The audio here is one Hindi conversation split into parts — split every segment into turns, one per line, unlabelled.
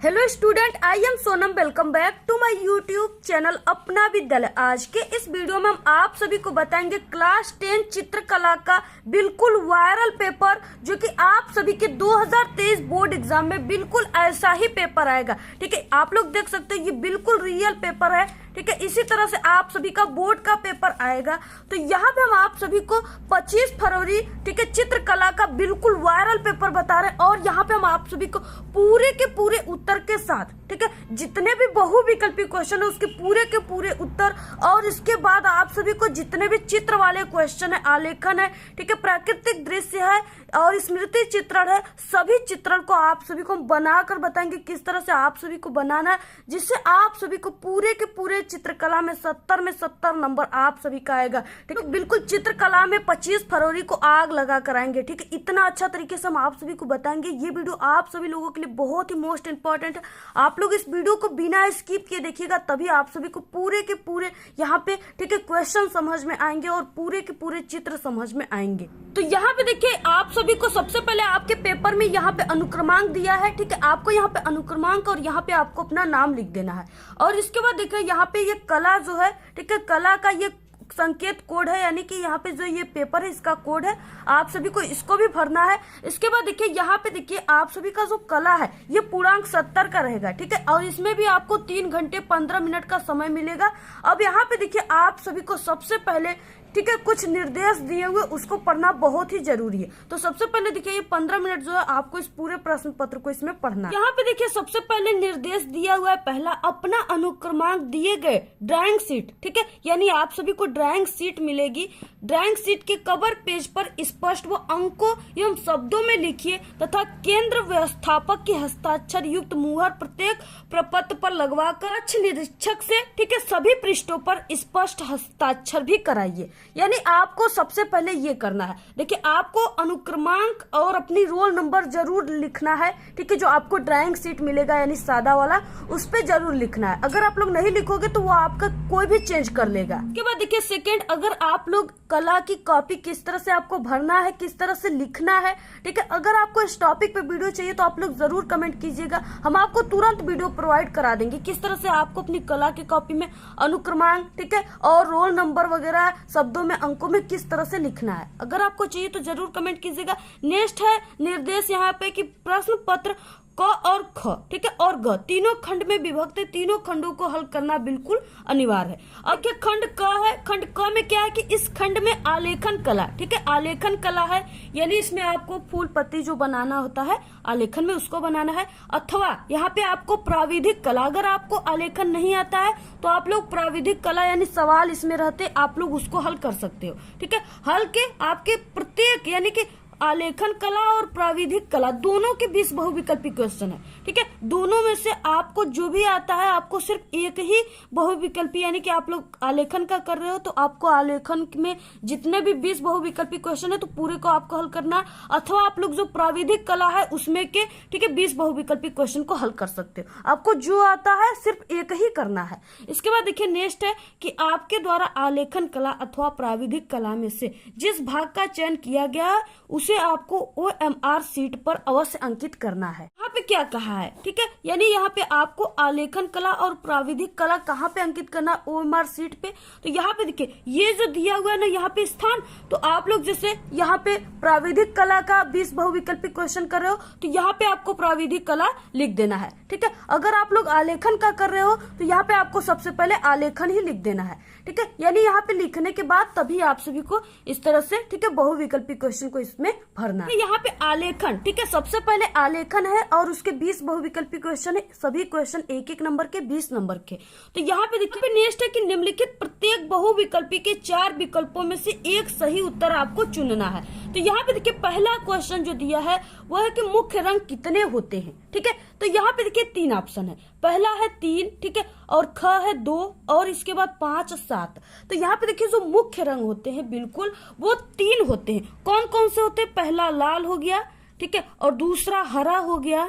Hello student, I am Sonam. Welcome back to my YouTube channel Apna Vidyalaya. आज के इस वीडियो में हम आप सभी को बताएंगे क्लास 10 चित्रकला का बिल्कुल वायरल पेपर, जो कि आप सभी के 2023 बोर्ड एग्जाम में बिल्कुल ऐसा ही पेपर आएगा। ठीक है, आप लोग देख सकते हो ये बिल्कुल रियल पेपर है। ठीक है, इसी तरह से आप सभी का बोर्ड का पेपर आएगा। तो यहाँ पे हम आप सभी को 25 फरवरी ठीक है चित्रकला का बिल्कुल वायरल पेपर बता रहे हैं, और यहाँ पे हम आप सभी को पूरे के पूरे उत्तर के साथ ठीक है जितने भी बहुविकल्पी क्वेश्चन है उसके पूरे के पूरे उत्तर, और इसके बाद आप सभी को जितने भी चित्र वाले क्वेश्चन है, आलेखन है, ठीक है, प्राकृतिक दृश्य है और स्मृति चित्रण है, सभी चित्रण को आप सभी को बनाकर बताएंगे किस तरह से आप सभी को बनाना है, जिससे आप सभी को पूरे के पूरे चित्रकला में 70 में 70 नंबर आप सभी का आएगा। ठीक है, बिल्कुल चित्रकला में 25 फरवरी को आग लगा कर आएंगे। ठीक है, इतना अच्छा तरीके से हम आप सभी को बताएंगे। ये वीडियो आप सभी लोगों के लिए बहुत ही मोस्ट इंपॉर्टेंट है। आप लोग इस वीडियो को बिना स्किप किए देखिएगा, तभी आप सभी को पूरे के पूरे यहाँ पे ठीक है क्वेश्चन समझ में आएंगे और पूरे के पूरे चित्र समझ में आएंगे। तो यहाँ पे देखिए, आप सभी को सबसे पहले आपके पेपर में यहाँ पे अनुक्रमांक दिया है। ठीक है, आपको यहाँ पे अनुक्रमांक और यहाँ पे आपको अपना नाम लिख देना है। और इसके बाद देखिए यहाँ पे ये कला जो है, ठीक है, कला का ये संकेत कोड है, यानी कि यहाँ पे जो ये पेपर है इसका कोड है, आप सभी को इसको भी भरना है। इसके बाद देखिए यहाँ पे देखिए आप सभी का जो कला है ये पूर्णांक 70 का रहेगा। ठीक है, और इसमें भी आपको 3 घंटे 15 मिनट का समय मिलेगा। अब यहाँ पे देखिए आप सभी को सबसे पहले ठीक है कुछ निर्देश दिए हुए उसको पढ़ना बहुत ही जरूरी है। तो सबसे पहले देखिए ये 15 मिनट जो है आपको इस पूरे प्रश्न पत्र को इसमें पढ़ना है। यहाँ पे देखिए सबसे पहले निर्देश दिया हुआ है, पहला अपना अनुक्रमांक दिए गए ड्राइंग शीट। ठीक है, यानी आप सभी को ड्राइंग शीट मिलेगी। ड्राइंग शीट के कवर पेज पर स्पष्ट व अंकों एवं शब्दों में लिखिए तथा केंद्र व्यवस्थापक के हस्ताक्षर युक्त मुहर प्रत्येक प्रपत्र पर लगवाकर कक्ष निरीक्षक से ठीक है सभी पृष्ठों पर स्पष्ट हस्ताक्षर भी कराइए। यानी आपको सबसे पहले ये करना है। देखिए आपको अनुक्रमांक और अपनी रोल नंबर जरूर लिखना है। ठीक है, जो आपको ड्राइंग शीट मिलेगा यानी सादा वाला, उस पे जरूर लिखना है। अगर आप लोग नहीं लिखोगे तो वो आपका कोई भी चेंज कर लेगा। उसके बाद देखिए सेकंड, अगर आप लोग कला की कॉपी किस तरह से आपको भरना है, किस तरह से लिखना है। ठीक है, अगर आपको इस टॉपिक पे वीडियो चाहिए तो आप लोग जरूर कमेंट कीजिएगा, हम आपको तुरंत वीडियो प्रोवाइड करा देंगे किस तरह से आपको अपनी कला की कॉपी में अनुक्रमांक ठीक है और रोल नंबर वगैरह शब्दों में अंकों में किस तरह से लिखना है। अगर आपको चाहिए तो जरूर कमेंट कीजिएगा। नेक्स्ट है निर्देश यहाँ पे कि प्रश्न पत्र क और ख ठीक है और ग तीनों खंड में विभक्त है, तीनों खंडों को हल करना बिल्कुल अनिवार्य है। अब क्या खंड क है, खंड क में क्या है कि इस खंड में आलेखन कला ठीक है आलेखन कला है, यानी इसमें आपको फूल पत्ती जो बनाना होता है आलेखन में उसको बनाना है। अथवा यहाँ पे आपको प्राविधिक कला, अगर आपको आलेखन नहीं आता है तो आप लोग प्राविधिक कला यानी सवाल इसमें रहते आप लोग उसको हल कर सकते हो। ठीक है, हल के आपके प्रत्येक यानी कि आलेखन कला और प्राविधिक कला दोनों के 20 बहुविकल्पी क्वेश्चन है। ठीक है, दोनों में से आपको जो भी आता है आपको सिर्फ एक ही बहुविकल्पी, यानी कि आप लोग आलेखन का कर रहे हो तो आपको आलेखन में जितने भी 20 बहुविकल्पी क्वेश्चन है तो पूरे को आपको हल करना। अथवा आप लोग जो प्राविधिक कला है उसमें के ठीक है 20 बहुविकल्पी क्वेश्चन को हल कर सकते हो। आपको जो आता है सिर्फ एक ही करना है। इसके बाद देखिए नेक्स्ट है कि आपके द्वारा आलेखन कला अथवा प्राविधिक कला में से जिस भाग का चयन किया गया उसे आपको OMR शीट पर अवश्य अंकित करना है। यहाँ पे क्या कहा है, ठीक है, यानी यहाँ पे आपको आलेखन कला और प्राविधिक कला कहाँ पे अंकित करना, OMR शीट पे। तो यहाँ पे देखिए ये जो दिया हुआ है ना यहाँ पे स्थान, तो आप लोग जैसे यहाँ पे प्राविधिक कला का 20 बहुविकल्पी क्वेश्चन कर रहे हो तो यहाँ पे आपको प्राविधिक कला लिख देना है। ठीक है, अगर आप लोग आलेखन का कर रहे हो तो यहाँ पे आपको सबसे पहले आलेखन ही लिख देना है। ठीक है, यानी यहाँ पे लिखने के बाद तभी आप सभी को इस तरह से ठीक है बहुविकल्पी क्वेश्चन को इसमें भरना है। यहाँ पे आलेखन ठीक है सबसे पहले आलेखन है और उसके 20 बहुविकल्पी क्वेश्चन है, सभी क्वेश्चन एक एक नंबर के 20 नंबर के। तो यहाँ पे देखिए नेक्स्ट है कि निम्नलिखित प्रत्येक बहुविकल्पी के 4 विकल्पों में से एक सही उत्तर आपको चुनना है। तो यहाँ पे देखिए पहला क्वेश्चन जो दिया है वह है कि मुख्य रंग कितने होते हैं। ठीक है, तो यहाँ पे देखिए 3 ऑप्शन है, पहला है 3 ठीक है और ख है 2 और इसके बाद 5 7। तो यहाँ पे देखिए जो मुख्य रंग होते हैं बिल्कुल वो 3 होते हैं। कौन कौन से होते हैं, पहला लाल हो गया ठीक है और दूसरा हरा हो गया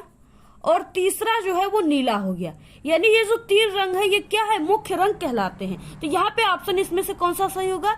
और तीसरा जो है वो नीला हो गया। यानी ये जो 3 रंग है ये क्या है, मुख्य रंग कहलाते हैं। तो यहाँ पे ऑप्शन इसमें से कौन सा सही होगा,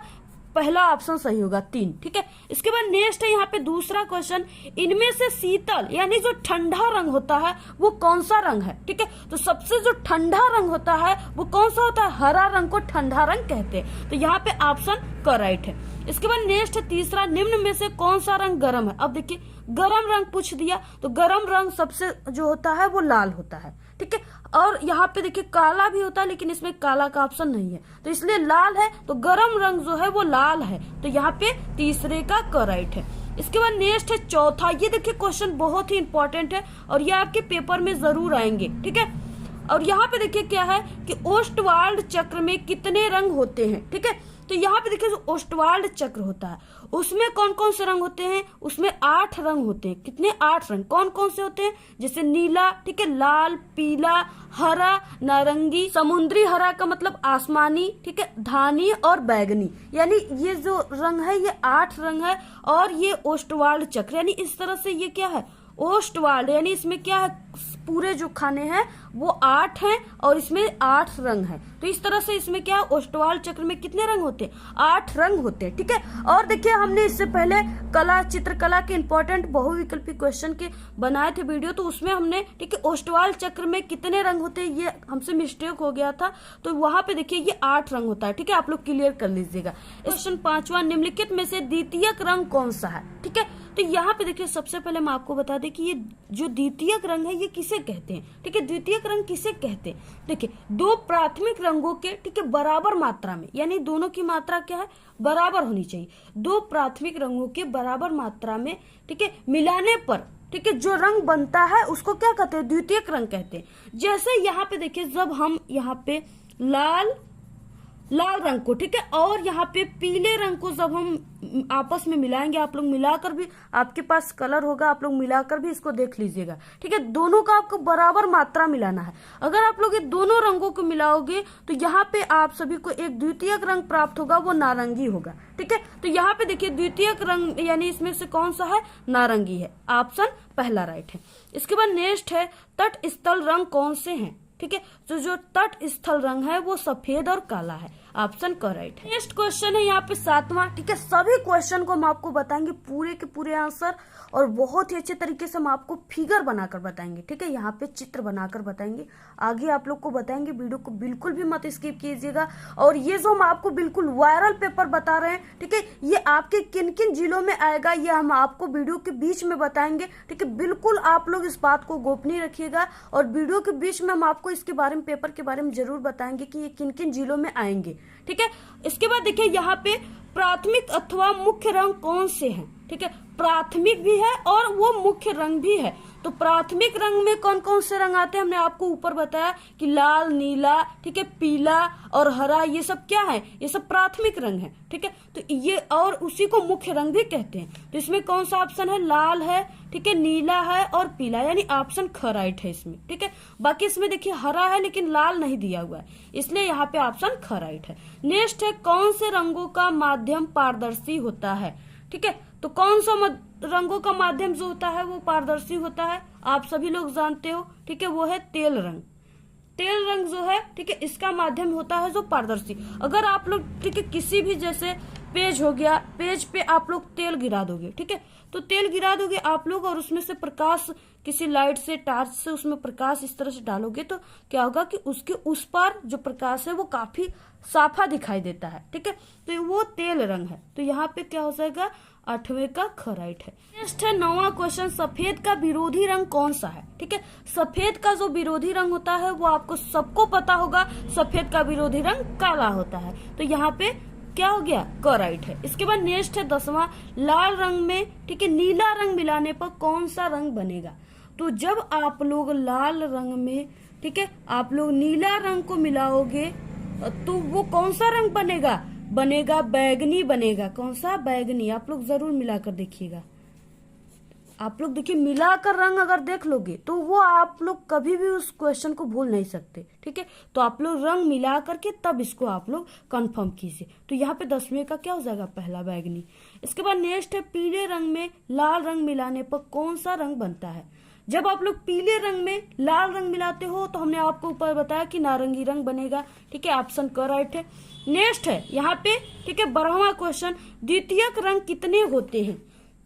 पहला ऑप्शन सही होगा 3। ठीक है, इसके बाद नेक्स्ट है यहाँ पे दूसरा क्वेश्चन, इनमें से शीतल यानी जो ठंडा रंग होता है वो कौन सा रंग है। ठीक है, तो सबसे जो ठंडा रंग होता है वो कौन सा होता है, हरा रंग को ठंडा रंग कहते हैं। तो यहाँ पे ऑप्शन करेक्ट है। इसके बाद नेक्स्ट है तीसरा, निम्न में से कौन सा रंग गर्म है। अब देखिए गर्म रंग पूछ दिया, तो गर्म रंग सबसे जो होता है वो लाल होता है। ठीक है, और यहाँ पे देखिए काला भी होता है, लेकिन इसमें काला का ऑप्शन नहीं है, तो इसलिए लाल है, तो गर्म रंग जो है वो लाल है। तो यहाँ पे तीसरे का करेक्ट है। इसके बाद नेक्स्ट है चौथा, ये देखिए क्वेश्चन बहुत ही इंपॉर्टेंट है और ये आपके पेपर में जरूर आएंगे। ठीक है, और यहाँ पे देखिए क्या है कि ओस्टवाल्ड चक्र में कितने रंग होते हैं। ठीक है, तो यहाँ पे देखिए जो ओस्टवाल्ड चक्र होता है उसमें कौन कौन से रंग होते हैं, उसमें 8 रंग होते हैं। कितने, 8 रंग। कौन कौन से होते हैं, जैसे नीला, ठीक है, लाल, पीला, हरा, नारंगी, समुद्री हरा का मतलब आसमानी, ठीक है, धानी और बैगनी। यानी ये जो रंग है ये 8 रंग है और ये ओस्टवाल्ड चक्र, यानी इस तरह से ये क्या है, ओस्टवाल्ड, यानी इसमें क्या है, पूरे जो खाने हैं वो 8 हैं और इसमें 8 रंग हैं। तो इस तरह से इसमें क्या है, ओस्टवाल्ड चक्र में कितने रंग होते हैं, 8 रंग होते हैं। ठीक है, और देखिए हमने इससे पहले कला, चित्रकला के इंपॉर्टेंट बहुविकल्पी क्वेश्चन के बनाए थे वीडियो, तो उसमें हमने, ठीक है, ओस्टवाल्ड चक्र में कितने रंग होते हैं ये हमसे मिस्टेक हो गया था, तो वहां पे देखिए ये 8 रंग होता है। ठीक है, आप लोग क्लियर कर लीजिएगा। क्वेश्चन 5वां, निम्नलिखित में से द्वितीयक रंग कौन सा है। ठीक है, तो यहाँ पे देखिए सबसे पहले मैं आपको बता दें कि ये जो द्वितीयक रंग है ये किसे कहते हैं। ठीक है, द्वितीयक रंग किसे कहते हैं, देखिए दो प्राथमिक रंगों के, ठीक है, बराबर मात्रा में, यानी दोनों की मात्रा क्या है, बराबर होनी चाहिए। दो प्राथमिक रंगों के बराबर मात्रा में, ठीक है, मिलाने पर, ठीक है, जो रंग बनता है उसको क्या कहते हैं, द्वितीयक रंग कहते हैं। जैसे यहाँ पे देखिए जब हम यहाँ पे लाल रंग को, ठीक है, और यहाँ पे पीले रंग को जब हम आपस में मिलाएंगे, आप लोग मिलाकर भी, आपके पास कलर होगा, आप लोग मिलाकर भी इसको देख लीजिएगा। ठीक है, दोनों का आपको बराबर मात्रा मिलाना है। अगर आप लोग ये दोनों रंगों को मिलाओगे तो यहाँ पे आप सभी को एक द्वितीयक रंग प्राप्त होगा, वो नारंगी होगा। ठीक है, तो यहाँ पे देखिए द्वितीयक रंग यानी इसमें से कौन सा है, नारंगी है। ऑप्शन पहला राइट है। इसके बाद नेक्स्ट है तट स्थल रंग कौन से हैं। ठीक है, तो जो तट स्थल रंग है वो सफेद और काला है। ऑप्शन करेक्ट है। नेक्स्ट क्वेश्चन है यहाँ पे 7वां। ठीक है, सभी क्वेश्चन को हम आपको बताएंगे पूरे के पूरे आंसर और बहुत ही अच्छे तरीके से हम आपको फिगर बनाकर बताएंगे। ठीक है, यहाँ पे चित्र बनाकर बताएंगे, आगे आप लोग को बताएंगे। वीडियो को बिल्कुल भी मत स्किप कीजिएगा। और ये जो हम आपको बिल्कुल वायरल पेपर बता रहे हैं, ठीक है, ये आपके किन किन जिलों में आएगा ये हम आपको वीडियो के बीच में बताएंगे। ठीक है, बिल्कुल आप लोग इस बात को गोपनीय रखिएगा और वीडियो के बीच में हम आपको इसके बारे में, पेपर के बारे में जरूर बताएंगे कि ये किन किन जिलों में आएंगे। ठीक है, इसके बाद देखिए यहाँ पे प्राथमिक अथवा मुख्य रंग कौन से हैं। ठीक है, प्राथमिक भी है और वो मुख्य रंग भी है। तो प्राथमिक रंग में कौन कौन से रंग आते हैं, हमने आपको ऊपर बताया कि लाल, नीला, ठीक है, पीला और हरा, ये सब क्या है, ये सब प्राथमिक रंग है। ठीक है, तो ये और उसी को मुख्य रंग भी कहते हैं। तो इसमें कौन सा ऑप्शन है, लाल है, ठीक है, नीला है और पीला, यानी ऑप्शन ख राइट है इसमें। ठीक है, बाकी इसमें देखिए हरा है लेकिन लाल नहीं दिया हुआ है, इसलिए यहाँ पे ऑप्शन ख राइट है। नेक्स्ट है कौन से रंगों का माध्यम पारदर्शी होता है। ठीक है, तो कौन सा रंगों का माध्यम जो होता है वो पारदर्शी होता है, आप सभी लोग जानते हो। ठीक है, वो है तेल रंग। तेल रंग जो है, ठीक है, इसका माध्यम होता है जो पारदर्शी। अगर आप लोग, ठीक है, किसी भी जैसे पेज हो गया, पेज पे आप लोग तेल गिरा दोगे, ठीक है, तो तेल गिरा दोगे आप लोग और उसमें से प्रकाश, किसी लाइट से, टार्च से उसमें प्रकाश इस तरह से डालोगे तो क्या होगा कि उसके उस पार जो प्रकाश है वो काफी साफा दिखाई देता है। ठीक है, तो वो तेल रंग है। तो यहाँ पे क्या हो जाएगा, 8वें का ख राइट है। नेक्स्ट है 9वां क्वेश्चन, सफेद का विरोधी रंग कौन सा है। ठीक है, सफेद का जो विरोधी रंग होता है वो आपको सबको पता होगा, सफेद का विरोधी रंग काला होता है। तो यहाँ पे क्या हो गया, क राइट है। इसके बाद नेक्स्ट है 10वां, लाल रंग में, ठीक है, नीला रंग मिलाने पर कौन सा रंग बनेगा। तो जब आप लोग लाल रंग में, ठीक है, आप लोग नीला रंग को मिलाओगे तो वो कौन सा रंग बनेगा, बनेगा बैगनी बनेगा। कौन सा, बैगनी। आप लोग जरूर मिलाकर देखिएगा। आप लोग देखिए मिलाकर रंग अगर देख लोगे तो वो आप लोग कभी भी उस क्वेश्चन को भूल नहीं सकते। ठीक है, तो आप लोग रंग मिला करके तब इसको आप लोग कंफर्म कीजिए। तो यहाँ पे 10वें का क्या हो जाएगा, पहला बैगनी। इसके बाद नेक्स्ट है पीले रंग में लाल रंग मिलाने पर कौन सा रंग बनता है। जब आप लोग पीले रंग में लाल रंग मिलाते हो तो हमने आपको ऊपर बताया कि नारंगी रंग बनेगा। ठीक है, ऑप्शन करेक्ट है। नेक्स्ट है यहाँ पे, ठीक है, 12वां क्वेश्चन, द्वितीयक रंग कितने होते हैं?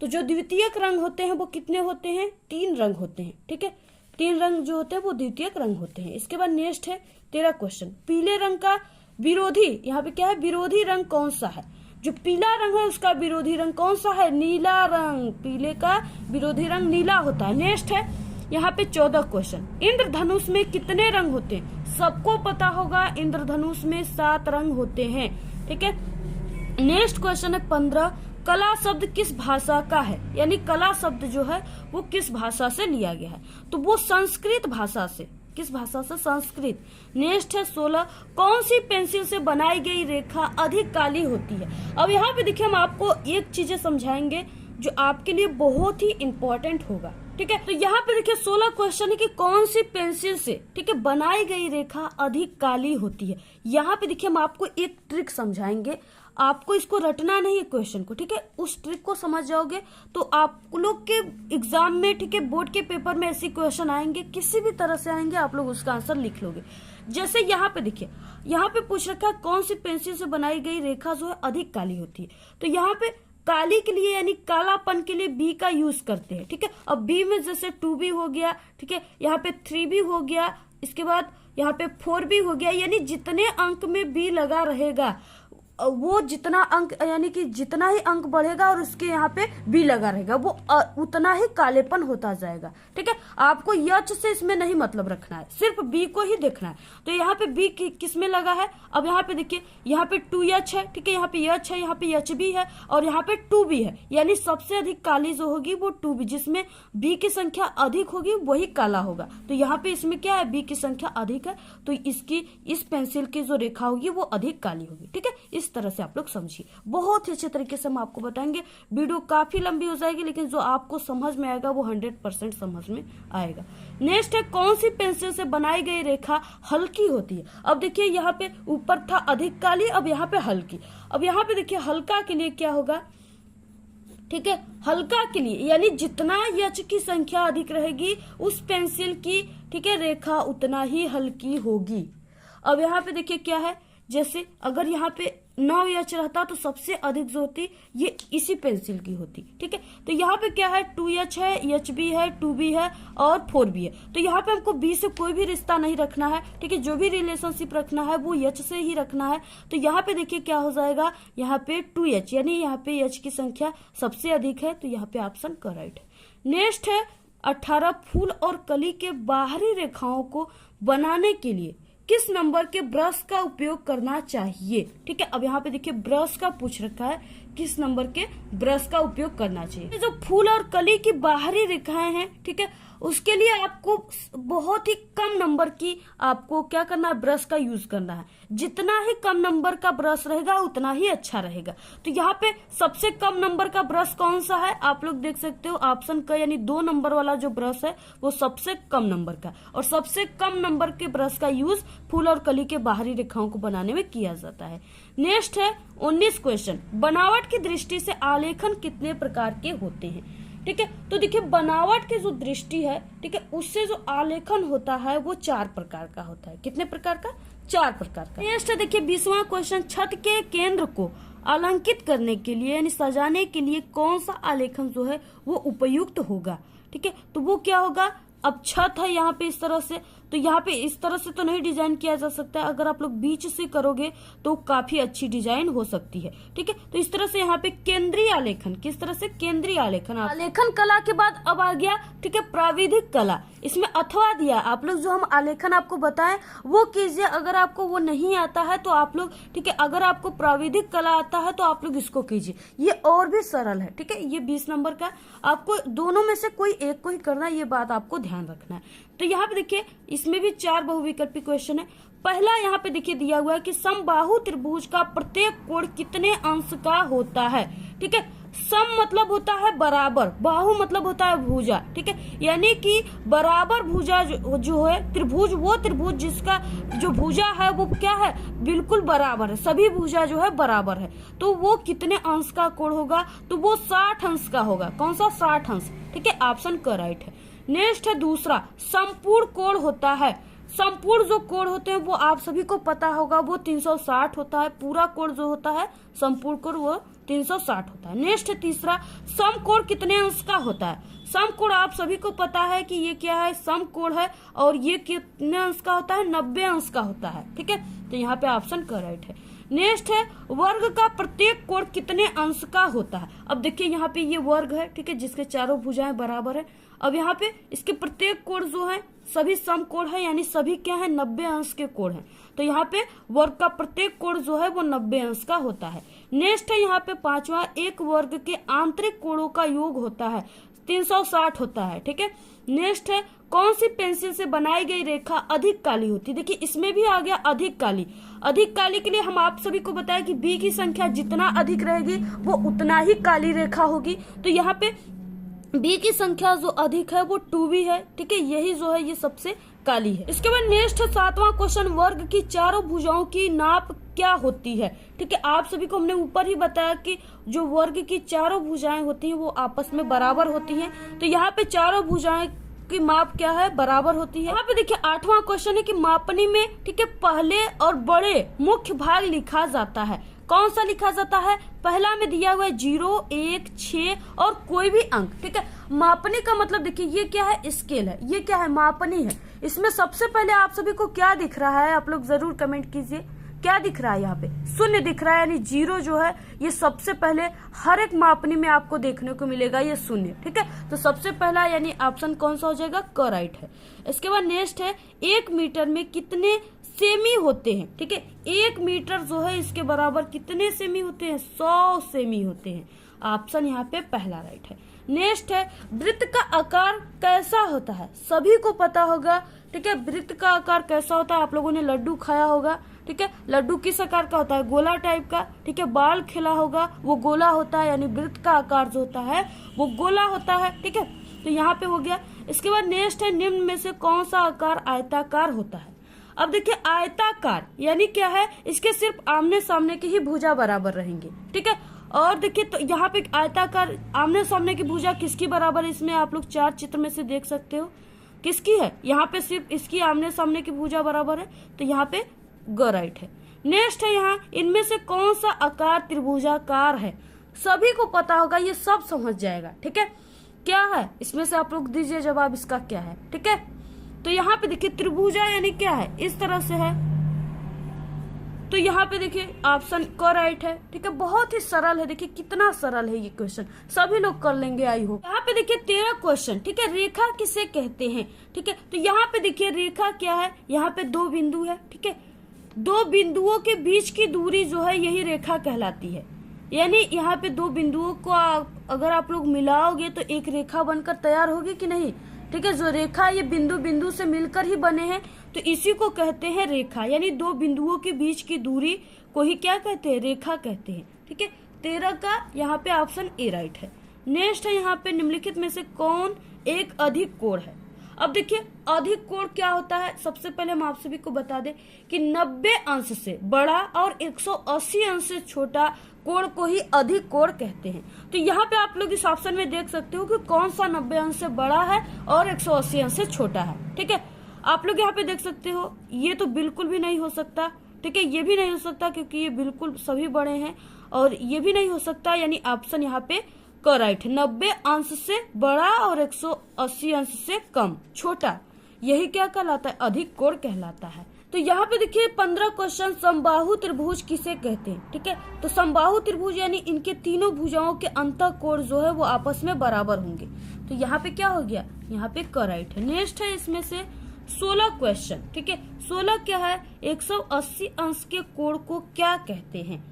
तो जो द्वितीयक रंग होते हैं वो कितने होते हैं? 3 रंग होते हैं। ठीक है, 3 रंग जो होते हैं वो द्वितीयक रंग होते हैं। इसके बाद नेक्स्ट है 13 क्वेश्चन, पीले रंग का विरोधी, यहाँ पे क्या है, विरोधी रंग कौन सा है? जो पीला रंग है उसका विरोधी रंग कौन सा है? नीला रंग। पीले का विरोधी रंग नीला होता है। नेक्स्ट है यहाँ पे 14 क्वेश्चन, इंद्रधनुष में कितने रंग होते हैं? सबको पता होगा इंद्रधनुष में 7 रंग होते हैं। ठीक है, नेक्स्ट क्वेश्चन है 15, कला शब्द किस भाषा का है? यानी कला शब्द जो है वो किस भाषा से लिया गया है? तो वो संस्कृत भाषा से। किस भाषा से? संस्कृत। नेक्स्ट है 16, कौन सी पेंसिल से बनाई गई रेखा अधिक काली होती है? अब यहाँ पे देखिए हम आपको एक चीजें समझाएंगे जो आपके लिए बहुत ही इंपॉर्टेंट होगा। ठीक है, तो यहाँ पे देखिए 16 क्वेश्चन है कि कौन सी पेंसिल से, ठीक है, बनाई गई रेखा अधिक काली होती है। यहाँ पे देखिए हम आपको एक ट्रिक समझाएंगे, आपको इसको रटना नहीं है क्वेश्चन को। ठीक है, उस ट्रिक को समझ जाओगे तो आप लोग के एग्जाम में, ठीक है, बोर्ड के पेपर में ऐसे क्वेश्चन आएंगे, किसी भी तरह से आएंगे, आप लोग उसका आंसर लिख लोगे। जैसे यहाँ पे देखिए, यहाँ पे पूछ रखा है कौन सी पेंसिल से बनाई गई रेखा जो है अधिक काली होती है। तो यहाँ पे काली के लिए यानी कालापन के लिए बी का यूज करते हैं। ठीक है, अब बी में जैसे 2B हो गया, ठीक है, यहाँ पे 3B हो गया, इसके बाद यहाँ पे 4B हो गया, यानी जितने अंक में बी लगा रहेगा वो जितना अंक, यानी कि जितना ही अंक बढ़ेगा और उसके यहाँ पे बी लगा रहेगा वो उतना ही कालेपन होता जाएगा। ठीक है, आपको यच से इसमें नहीं मतलब रखना है, सिर्फ बी को ही देखना है। तो यहाँ पे बी किस में लगा है? अब यहाँ पे देखिए, यहाँ पे 2H है, ठीक है, यहाँ पे H है, यहाँ पे HB है और यहाँ पे 2B है, यानी सबसे अधिक काली जो होगी वो 2B, जिसमें बी की संख्या अधिक होगी वही काला होगा। तो यहाँ पे इसमें क्या है, बी की संख्या अधिक है तो इसकी, इस पेंसिल की जो रेखा होगी वो अधिक काली होगी। ठीक है, इस तरह से आप लोग समझिए, बहुत ही अच्छे तरीके से हम आपको बताएंगे। वीडियो काफी लंबी हो जाएगी लेकिन जो आपको समझ में आएगा वो 100% समझ में आएगा। नेक्स्ट है, कौन सी पेंसिल से बनाई गई रेखा हल्की होती है? अब देखिए यहाँ पे ऊपर था अधिक काली, अब यहाँ पे हल्की। अब यहाँ पे देखिए हल्का के लिए क्या होगा? ठीक है, हल्का के लिए यानी जितना यच की संख्या अधिक रहेगी उस पेंसिल की, ठीक है, रेखा उतना ही हल्की होगी। अब यहाँ पे देखिए क्या है, जैसे अगर यहाँ पे 9H रहता तो सबसे अधिक जो होती ये इसी पेंसिल की होती। ठीक है, तो यहाँ पे क्या है, 2H है, HB है, 2B है और 4B है। तो यहाँ पे हमको B से कोई भी रिश्ता नहीं रखना है। ठीक है, जो भी रिलेशनशिप रखना है वो H से ही रखना है। तो यहाँ पे देखिए क्या हो जाएगा, यहाँ पे 2H, यानी यहाँ पे H की संख्या सबसे अधिक है, तो यहाँ पे ऑप्शन करेक्ट है। नेक्स्ट है 18, फूल और कली के बाहरी रेखाओं को बनाने के लिए किस नंबर के ब्रश का उपयोग करना चाहिए? ठीक है, अब यहाँ पे देखिए ब्रश का पूछ रखा है, किस नंबर के ब्रश का उपयोग करना चाहिए। जो फूल और कली की बाहरी रेखाएं हैं, ठीक है, उसके लिए आपको बहुत ही कम नंबर की आपको क्या करना है, ब्रश का यूज करना है। जितना ही कम नंबर का ब्रश रहेगा उतना ही अच्छा रहेगा। तो यहाँ पे सबसे कम नंबर का ब्रश कौन सा है? आप लोग देख सकते हो ऑप्शन का, यानी 2 नंबर वाला जो ब्रश है वो सबसे कम नंबर का, और सबसे कम नंबर के ब्रश का यूज फूल और कली के बाहरी रेखाओं को बनाने में किया जाता है। नेक्स्ट है 19 क्वेश्चन, बनावट की दृष्टि से आलेखन कितने प्रकार के होते हैं? ठीक है, तो देखिए बनावट की जो दृष्टि है, ठीक है, उससे जो आलेखन होता है वो 4 प्रकार का होता है। कितने प्रकार का? 4 प्रकार का। नेक्स्ट है देखिए 20वां क्वेश्चन, छत के केंद्र को अलंकित करने के लिए यानी सजाने के लिए कौन सा आलेखन जो है वो उपयुक्त होगा? ठीक है, तो वो क्या होगा? अब छत है यहाँ पे इस तरह से, तो यहाँ पे इस तरह से तो नहीं डिजाइन किया जा सकता है, अगर आप लोग बीच से करोगे तो काफी अच्छी डिजाइन हो सकती है। ठीक है, तो इस तरह से यहाँ पे केंद्रीय आलेखन, किस तरह से? केंद्रीय आलेखन। आलेखन कला के बाद अब आ गया, ठीक है, प्राविधिक कला। इसमें अथवा दिया, आप लोग जो हम आलेखन आपको बताएं वो कीजिए, अगर आपको वो नहीं आता है तो आप लोग, ठीक है, अगर आपको प्राविधिक कला आता है तो आप लोग इसको कीजिए, ये और भी सरल है। ठीक है, ये 20 नंबर का, आपको दोनों में से कोई एक को ही करना है, ये बात आपको ध्यान रखना है। तो यहाँ पे देखिए इसमें भी 4 बहुविकल्पी क्वेश्चन है। पहला यहाँ पे देखिए दिया हुआ है कि समबाहु त्रिभुज का प्रत्येक कोण कितने अंश का होता है? ठीक है, सम मतलब होता है बराबर, बाहु मतलब होता है भुजा। ठीक है, यानी कि बराबर भुजा जो है त्रिभुज, वो त्रिभुज जिसका जो भुजा है वो क्या है? बिल्कुल बराबर है, सभी भुजा जो है बराबर है, तो वो कितने अंश का कोण होगा? तो वो 60 अंश का होगा। कौन सा? 60 अंश। ठीक है, ऑप्शन करेक्ट है। नेक्स्ट है दूसरा, संपूर्ण कोण होता है। संपूर्ण जो कोण होते हैं वो आप सभी को पता होगा, वो 360 होता है। पूरा कोण जो होता है संपूर्ण कोण वो 360 होता है। नेक्स्ट है तीसरा, समकोण कितने अंश का होता है। समकोण आप सभी को पता है कि ये क्या है, समकोण है, और ये कितने अंश का होता है, 90 अंश का होता है। ठीक है, तो यहाँ पे ऑप्शन करेक्ट है। नेक्स्ट है, वर्ग का प्रत्येक कोण कितने अंश का होता है। अब देखिए यहाँ पे ये वर्ग है, ठीक है, जिसके चारों भुजाएं बराबर है। अब यहाँ पे इसके प्रत्येक कोण जो है सभी समकोण है, यानी सभी क्या है, 90 अंश के कोण है। तो यहाँ पे वर्ग का प्रत्येक कोण जो है वो 90 अंश का होता है। नेक्स्ट है यहाँ पे पांचवा, एक वर्ग के आंतरिक कोणों का योग होता है 360 होता है। ठीक है, नेक्स्ट है, कौन सी पेंसिल से बनाई गई रेखा अधिक काली होती है। देखिए इसमें भी आ गया अधिक काली। अधिक काली के लिए हम आप सभी को बताया कि बी की संख्या जितना अधिक रहेगी वो उतना ही काली रेखा होगी। तो यहाँ पे बी की संख्या जो अधिक है वो 2b है। ठीक है, यही जो है ये सबसे काली है। इसके बाद नेक्स्ट 7वां क्वेश्चन, वर्ग की चारों भुजाओं की नाप क्या होती है। ठीक है, आप सभी को हमने ऊपर ही बताया कि जो वर्ग की चारों भुजाएं होती हैं वो आपस में बराबर होती हैं। तो यहाँ पे चारों भुजाएं की माप क्या है, बराबर होती है। यहाँ पे देखिए 8वां क्वेश्चन है कि मापनी में, ठीक है, पहले और बड़े मुख्य भाग लिखा जाता है। कौन सा लिखा जाता है, पहला में दिया हुआ है 0, 1, 6 और कोई भी अंक। ठीक है, मापनी का मतलब देखिए ये क्या है, स्केल है, ये क्या है, मापनी है। इसमें सबसे पहले आप सभी को क्या दिख रहा है, आप लोग जरूर कमेंट कीजिए, क्या दिख रहा है। यहाँ पे शून्य दिख रहा है, यानी 0 जो है ये सबसे पहले हर एक मापनी में आपको देखने को मिलेगा, ये शून्य। ठीक है, तो सबसे पहला यानी ऑप्शन कौन सा हो जाएगा, करेक्ट है। इसके बाद नेक्स्ट है, 1 मीटर में कितने सेमी होते हैं। ठीक है, 1 मीटर जो है इसके बराबर कितने सेमी होते हैं, 100 सेमी होते हैं। ऑप्शन यहाँ पे पहला राइट है। नेक्स्ट है, वृत्त का आकार कैसा होता है, सभी को पता होगा। ठीक है, वृत्त का आकार कैसा होता है, आप लोगों ने लड्डू खाया होगा। ठीक है, लड्डू किस आकार का होता है, गोला टाइप का। ठीक है, बाल खिला होगा वो गोला होता है, यानी वृत्त का आकार जो होता है वो गोला होता है। ठीक है, तो यहाँ पे हो गया। इसके बाद नेक्स्ट है, निम्न में से कौन सा आकार आयताकार होता है। अब देखिए आयताकार यानी क्या है, इसके सिर्फ आमने सामने की ही भुजा बराबर रहेंगे। ठीक है, और देखिए तो यहाँ पे आयताकार आमने सामने की भुजा किसकी बराबर है, इसमें आप लोग 4 चित्र में से देख सकते हो किसकी है। यहाँ पे सिर्फ इसकी आमने सामने की भुजा बराबर है, तो यहाँ पे राइट है। नेक्स्ट है, यहाँ इनमें से कौन सा आकार त्रिभुजाकार है, सभी को पता होगा, ये सब समझ जाएगा। ठीक है, क्या है इसमें से आप लोग दीजिए जवाब, इसका क्या है। ठीक है, तो यहाँ पे देखिए त्रिभुजा यानी क्या है, इस तरह से है। तो यहाँ पे देखिए ऑप्शन करेक्ट है। ठीक है, बहुत ही सरल है, देखिए कितना सरल है ये क्वेश्चन, सभी लोग कर लेंगे आई होप। यहाँ पे देखिए 13 क्वेश्चन। ठीक है, रेखा किसे कहते हैं। ठीक है, तो यहाँ पे देखिए रेखा क्या है, यहाँ पे 2 बिंदु है। ठीक है, 2 बिंदुओं के बीच की दूरी जो है यही रेखा कहलाती है। यानी यहाँ पे 2 बिंदुओं को अगर आप लोग मिलाओगे तो एक रेखा बनकर तैयार होगी कि नहीं। ठीक है, जो रेखा ये बिंदु बिंदु से मिलकर ही बने हैं, तो इसी को कहते हैं रेखा। यानी 2 बिंदुओं के बीच की दूरी को ही क्या कहते हैं, रेखा कहते हैं। ठीक है, 13 का यहाँ पे ऑप्शन ए राइट है। नेक्स्ट है, यहाँ पे निम्नलिखित में से कौन एक अधिक कोण है। अब देखिए अधिक कोण क्या होता है, सबसे पहले हम आप सभी को बता दें कि 90 अंश से बड़ा और 180 अंश से छोटा कोण को ही अधिक कोण कहते हैं। तो यहाँ पे आप लोग इस ऑप्शन में देख सकते हो कि कौन सा 90 अंश से बड़ा है और 180 अंश से छोटा है। ठीक है, आप लोग यहाँ पे देख सकते हो, ये तो बिल्कुल भी नहीं हो सकता। ठीक है, ये भी नहीं हो सकता क्योंकि ये बिल्कुल सभी बड़े हैं, और ये भी नहीं हो सकता, यानी ऑप्शन यहाँ पे करेक्ट, 90 अंश से बड़ा और 180 अंश से कम छोटा, यही क्या कहलाता है, अधिक कोण कहलाता है। तो यहाँ पे देखिए 15 क्वेश्चन, समबाहु त्रिभुज किसे कहते हैं। ठीक है, तो समबाहु त्रिभुज यानी इनके तीनों भुजाओं के अंतः कोण जो है वो आपस में बराबर होंगे। तो यहाँ पे क्या हो गया, यहाँ पे करेक्ट है। नेक्स्ट है इसमें से 16 क्वेश्चन। ठीक है, 16 क्या है, 180 अंश के कोण को क्या कहते हैं।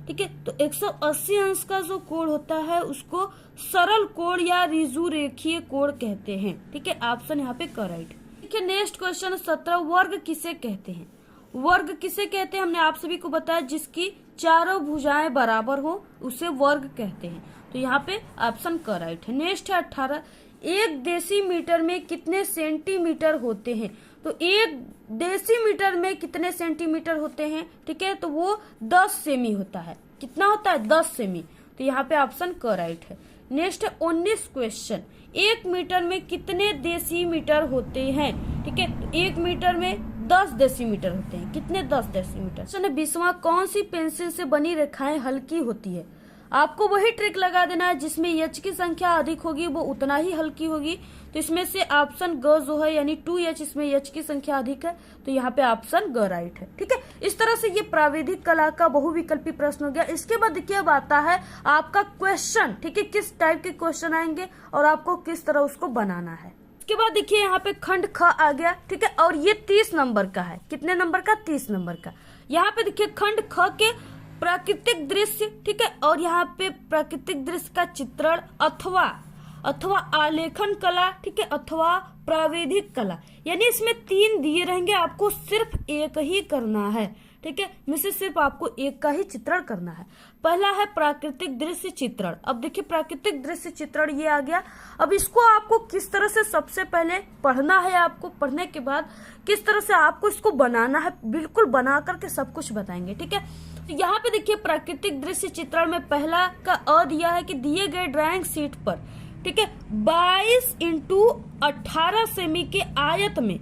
ठीक है, तो 180 अंश का जो कोण होता है उसको सरल कोण या ऋजु रेखीय कोण कहते हैं। ठीक है, ऑप्शन यहाँ पे करेक्ट। ठीक है, नेक्स्ट क्वेश्चन 17, वर्ग किसे कहते हैं। वर्ग किसे कहते हैं, हमने आप सभी को बताया जिसकी चारों भुजाएं बराबर हो उसे वर्ग कहते हैं। तो यहाँ पे ऑप्शन करेक्ट है। नेक्स्ट है 18, 1 डेसीमीटर में कितने सेंटीमीटर होते हैं। तो 1 डेसीमीटर में कितने सेंटीमीटर होते हैं। ठीक है, तो वो 10 सेमी होता है। कितना होता है, 10 सेमी। तो यहाँ पे ऑप्शन करेक्ट है। नेक्स्ट 19 क्वेश्चन, 1 मीटर में कितने डेसीमीटर होते हैं? ठीक है, 1 मीटर में 10 डेसीमीटर होते हैं। कितने? 10 डेसीमीटर। क्वेश्चन 20वां, कौन सी पेंसिल से बनी रेखाएं हल्की होती है? आपको वही ट्रिक लगा देना है, जिसमें एच की संख्या अधिक होगी वो उतना ही हल्की होगी। तो इसमें से ऑप्शन ग जो है यानी 2H, इसमें एच की संख्या अधिक है तो यहाँ पे ऑप्शन ग राइट है। ठीक है, इस तरह से ये प्राविधिक कला का बहुविकल्पी प्रश्न हो गया। इसके बाद देखिए अब आता है आपका क्वेश्चन। ठीक है, किस टाइप के क्वेश्चन आएंगे और आपको किस तरह उसको बनाना है। इसके बाद देखिए यहाँ पे खंड ख आ गया। ठीक है, और ये 30 नंबर का है। कितने नंबर का? 30 नंबर का। यहाँ पे देखिए खंड ख के प्राकृतिक दृश्य। ठीक है, और यहाँ पे प्राकृतिक दृश्य का चित्रण अथवा आलेखन कला। ठीक है, अथवा प्राविधिक कला, यानी इसमें 3 दिए रहेंगे, आपको सिर्फ एक ही करना है। ठीक है, में से सिर्फ आपको एक का ही चित्रण करना है। पहला है प्राकृतिक दृश्य चित्रण। अब देखिए प्राकृतिक दृश्य चित्रण ये आ गया। अब इसको आपको किस तरह से सबसे पहले पढ़ना है, आपको पढ़ने के बाद किस तरह से आपको इसको बनाना है, बिल्कुल बना करके सब कुछ बताएंगे। ठीक है, तो यहाँ पे देखिए प्राकृतिक दृश्य चित्रण में पहला का अ दिया है कि दिए गए ड्राइंग शीट पर, ठीक है, 22 इंटू 18 सेमी के आयत में,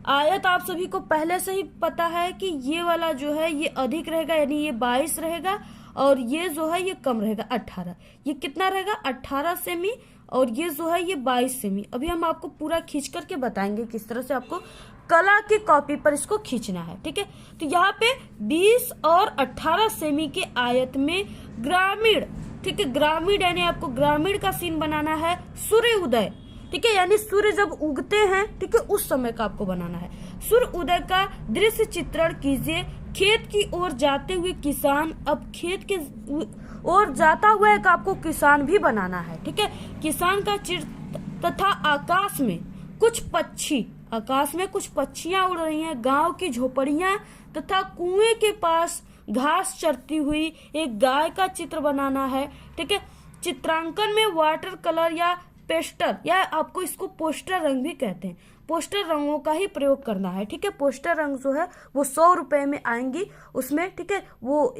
आयत आप सभी को पहले से ही पता है कि ये वाला जो है ये अधिक रहेगा, यानी ये 22 रहेगा, और ये जो है ये कम रहेगा 18। ये कितना रहेगा? 18 सेमी, और ये जो है ये 22 सेमी। अभी हम आपको पूरा खींच करके बताएंगे किस तरह से आपको कला की कॉपी पर इसको खींचना है। ठीक है, तो यहाँ पे 20 और 18 सेमी के आयत में ग्रामीण, ठीक है, ग्रामीण यानी आपको ग्रामीण का सीन बनाना है। सूर्य उदय, ठीक है, यानी सूर्य जब उगते हैं, ठीक है, उस समय का आपको बनाना है। सूर्य उदय का दृश्य चित्रण कीजिए। खेत की ओर जाते हुए किसान, अब खेत के ओर जाता हुआ एक आपको किसान भी बनाना है। ठीक है, किसान का चित्र तथा आकाश में कुछ पक्षी, आकाश में कुछ पक्षियां उड़ रही हैं, गांव की झोपड़ियां तथा कुएं के पास घास चरती हुई एक गाय का चित्र बनाना है। ठीक है, चित्रांकन में वाटर कलर या पेस्टर, या आपको इसको पोस्टर रंग भी कहते हैं, पोस्टर रंगों का ही प्रयोग करना है। ठीक है, पोस्टर रंग जो है वो 100 रुपए में आएंगी उसमें। ठीक है, वो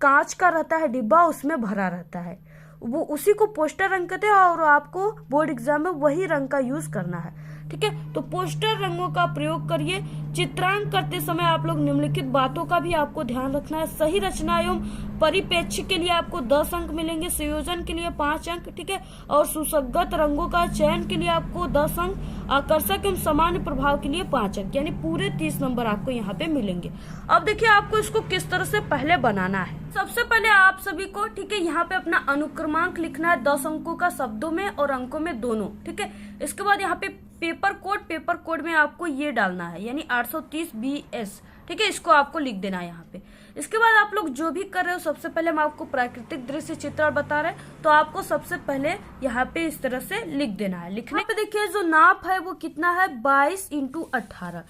कांच का रहता है डिब्बा, उसमें भरा रहता है, वो उसी को पोस्टर रंग कहते हैं, और आपको बोर्ड एग्जाम में वही रंग का यूज करना है। ठीक है, तो पोस्टर रंगों का प्रयोग करिए। चित्रांकन करते समय आप लोग निम्नलिखित बातों का भी आपको ध्यान रखना है। सही रचना एवं परिप्रेक्ष्य के लिए आपको 10 अंक मिलेंगे, संयोजन के लिए 5 अंक, ठीक है, और सुसंगत रंगों का चयन के लिए आपको 10 अंक, आकर्षक एवं सामान्य प्रभाव के लिए 5 अंक, यानी पूरे 30 नंबर आपको यहाँ पे मिलेंगे। अब देखिए आपको इसको किस तरह से पहले बनाना है। सबसे पहले आप सभी को, ठीक है, यहाँ पे अपना अनुक्रमांक लिखना है 10 अंकों का, शब्दों में और अंकों में दोनों। ठीक है, इसके बाद यहाँ पे पेपर कोड में आपको ये डालना है, यानी 830 BS। ठीक है, इसको आपको लिख देना है यहाँ पे। इसके बाद आप लोग जो भी कर रहे हो, सबसे पहले हम आपको प्राकृतिक दृश्य चित्रण बता रहे हैं, तो आपको सबसे पहले यहाँ पे इस तरह से लिख देना है। लिखने पे देखिए जो नाप है वो कितना है, 22 इंटू 18।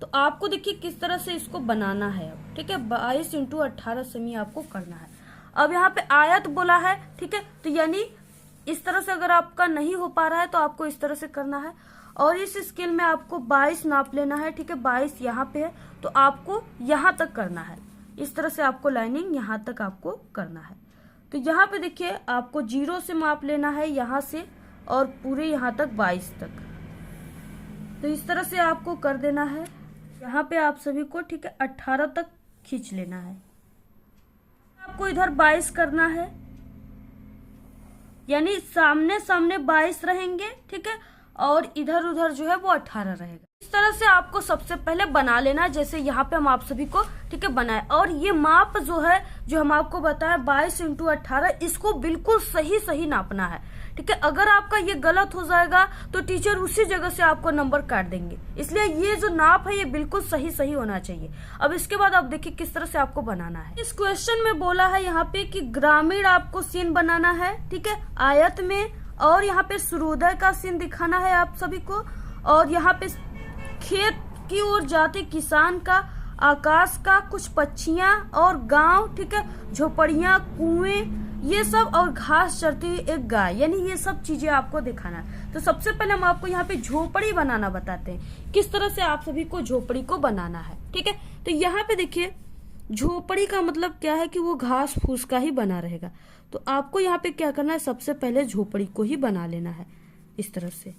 तो आपको देखिए किस तरह से इसको बनाना है। अब ठीक है, 22 इंटू 18 सेमी आपको करना है। अब यहाँ पे आयत बोला है, ठीक है, तो यानी इस तरह से अगर आपका नहीं हो पा रहा है तो आपको इस तरह से करना है, और इस स्केल में आपको 22 नाप लेना है। ठीक है, 22 यहाँ पे है तो आपको यहाँ तक करना है, इस तरह से आपको लाइनिंग यहाँ तक आपको करना है। तो यहाँ पे देखिए आपको 0 से माप लेना है, यहाँ से और पूरे यहाँ तक 22 तक। तो इस तरह से आपको कर देना है। यहाँ पे आप सभी को, ठीक है, 18 तक खींच लेना है। आपको इधर 22 करना है, यानी सामने 22 रहेंगे, ठीक है, और इधर उधर जो है वो 18 रहेगा। इस तरह से आपको सबसे पहले बना लेना, जैसे यहाँ पे हम आप सभी को, ठीक है, बनाए। और ये माप जो है, जो हम आपको बताया 22 इंटू 18, इसको बिल्कुल सही नापना है। ठीक है, अगर आपका ये गलत हो जाएगा तो टीचर उसी जगह से आपको नंबर काट देंगे, इसलिए ये जो नाप है ये बिल्कुल सही होना चाहिए। अब इसके बाद आप देखिए किस तरह से आपको बनाना है। इस क्वेश्चन में बोला है यहाँ पे कि ग्रामीण आपको सीन बनाना है, ठीक है, आयत में, और यहाँ पे सूर्योदय का सीन दिखाना है आप सभी को, और यहाँ पे खेत की ओर जाते किसान का, आकाश का, कुछ पक्षियां और गांव, ठीक है, झोपड़ियां, कुएं, ये सब, और घास चरती हुई एक गाय, यानी ये सब चीजें आपको दिखाना है। तो सबसे पहले हम आपको यहाँ पे झोपड़ी बनाना बताते हैं, किस तरह से आप सभी को झोपड़ी को बनाना है। ठीक है, तो यहाँ पे देखिए झोपड़ी का मतलब क्या है कि वो घास फूस का ही बना रहेगा। तो आपको यहाँ पे क्या करना है, सबसे पहले झोपड़ी को ही बना लेना है इस तरह से।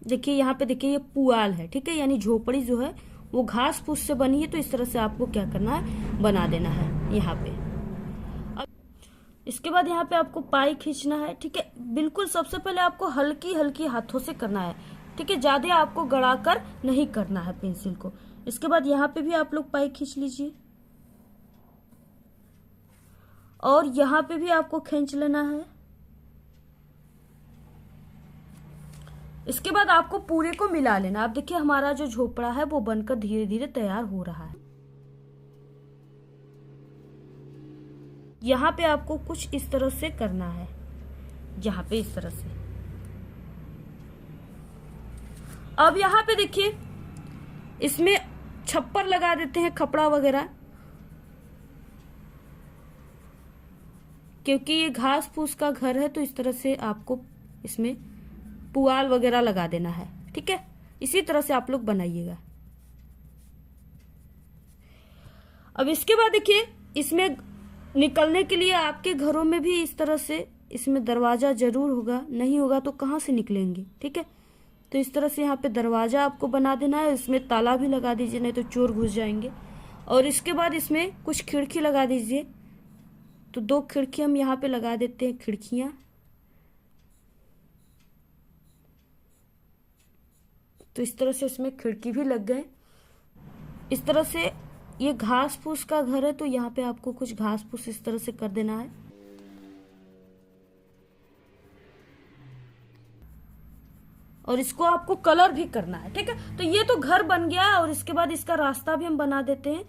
देखिए यहाँ पे देखिए ये पुआल है, ठीक है, यानी झोपड़ी जो है वो घास फूस से बनी है। तो इस तरह से आपको क्या करना है, बना देना है यहाँ पे। अब इसके बाद यहाँ पे आपको पाई खींचना है, ठीक है। बिल्कुल सबसे पहले आपको हल्की हल्की हाथों से करना है, ठीक है, ज्यादा आपको गड़ा कर नहीं करना है पेंसिल को। इसके बाद यहाँ पे भी आप लोग पाई खींच लीजिए और यहाँ पे भी आपको खींच लेना है। इसके बाद आपको पूरे को मिला लेना। अब देखिए हमारा जो झोपड़ा है वो बनकर धीरे धीरे तैयार हो रहा है। यहाँ पे आपको कुछ इस तरह से करना है, यहाँ पे इस तरह से। अब यहाँ पे देखिए इसमें छप्पर लगा देते हैं, खपड़ा वगैरह, क्योंकि ये घास फूस का घर है। तो इस तरह से आपको इसमें पुआल वगैरह लगा देना है, ठीक है। इसी तरह से आप लोग बनाइएगा। अब इसके बाद देखिए इसमें निकलने के लिए आपके घरों में भी इस तरह से इसमें दरवाजा जरूर होगा, नहीं होगा तो कहाँ से निकलेंगे, ठीक है। तो इस तरह से यहाँ पे दरवाजा आपको बना देना है। इसमें ताला भी लगा दीजिए, नहीं तो चोर घुस जाएंगे। और इसके बाद इसमें कुछ खिड़की लगा दीजिए। तो 2 खिड़की हम यहाँ पे लगा देते हैं, खिड़कियां। तो इस तरह से इसमें खिड़की भी लग गए। इस तरह से ये घास फूस का घर है, तो यहाँ पे आपको कुछ घास फूस इस तरह से कर देना है। और इसको आपको कलर भी करना है, ठीक है। तो ये तो घर बन गया और इसके बाद इसका रास्ता भी हम बना देते हैं।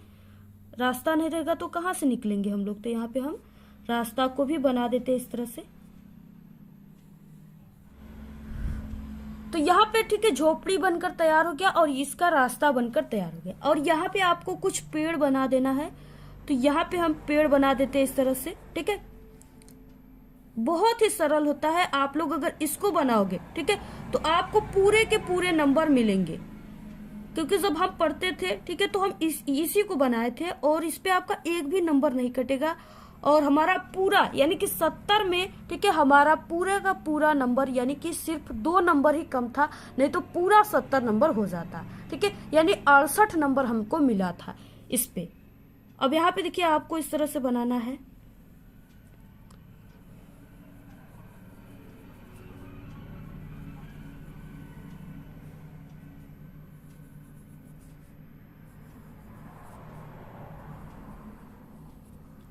रास्ता नहीं रहेगा तो कहाँ से निकलेंगे हम लोग, तो यहाँ पे हम रास्ता को भी बना देते हैं इस तरह से। तो यहाँ पे ठीक है झोपड़ी बनकर तैयार हो गया और इसका रास्ता बनकर तैयार हो गया। और यहाँ पे आपको कुछ पेड़ बना देना है। तो यहाँ पे हम पेड़ बना देते हैं इस तरह से, ठीक है। बहुत ही सरल होता है। आप लोग अगर इसको बनाओगे, ठीक है, तो आपको पूरे के पूरे नंबर मिलेंगे। क्योंकि जब हम पढ़ते थे, ठीक है, तो हम इसी को बनाए थे और इस पे आपका एक भी नंबर नहीं कटेगा। और हमारा पूरा यानी कि 70 में, ठीक है, हमारा पूरे का पूरा नंबर यानी कि सिर्फ 2 नंबर ही कम था, नहीं तो पूरा 70 नंबर हो जाता, ठीक है। यानी 68 नंबर हमको मिला था इस पे। अब यहाँ पे देखिए आपको इस तरह से बनाना है।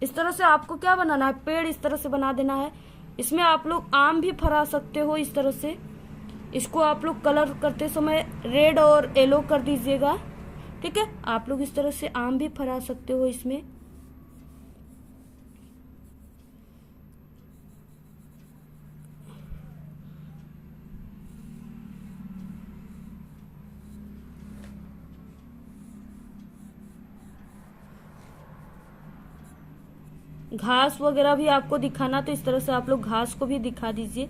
इस तरह से आपको क्या बनाना है, पेड़ इस तरह से बना देना है। इसमें आप लोग आम भी फरा सकते हो इस तरह से। इसको आप लोग कलर करते समय रेड और येलो कर दीजिएगा, ठीक है। आप लोग इस तरह से आम भी फरा सकते हो इसमें। घास वगैरह भी आपको दिखाना, तो इस तरह से आप लोग घास को भी दिखा दीजिए।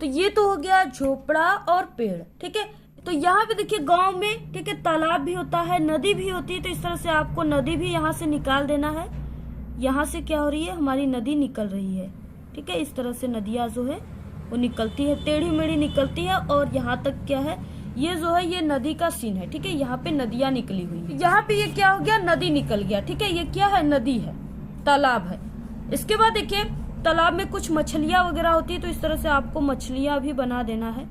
तो ये तो हो गया झोपड़ा और पेड़, ठीक है। तो यहाँ पे देखिए गांव में, ठीक है, तालाब भी होता है, नदी भी होती है। तो इस तरह से आपको नदी भी यहाँ से निकाल देना है। यहाँ से क्या हो रही है, हमारी नदी निकल रही है, ठीक है। इस तरह से नदियाँ जो है वो निकलती है, टेढ़ी मेढ़ी निकलती है। और यहाँ तक क्या है, ये जो है ये नदी का सीन है, ठीक है। यहाँ पे नदियाँ निकली हुई है। यहाँ पे ये क्या हो गया, नदी निकल गया, ठीक है। ये क्या है, नदी है, तालाब है। इसके बाद देखिए तालाब में कुछ मछलियां वगैरह होती है। तो इस तरह से आपको मछलियां भी बना देना है।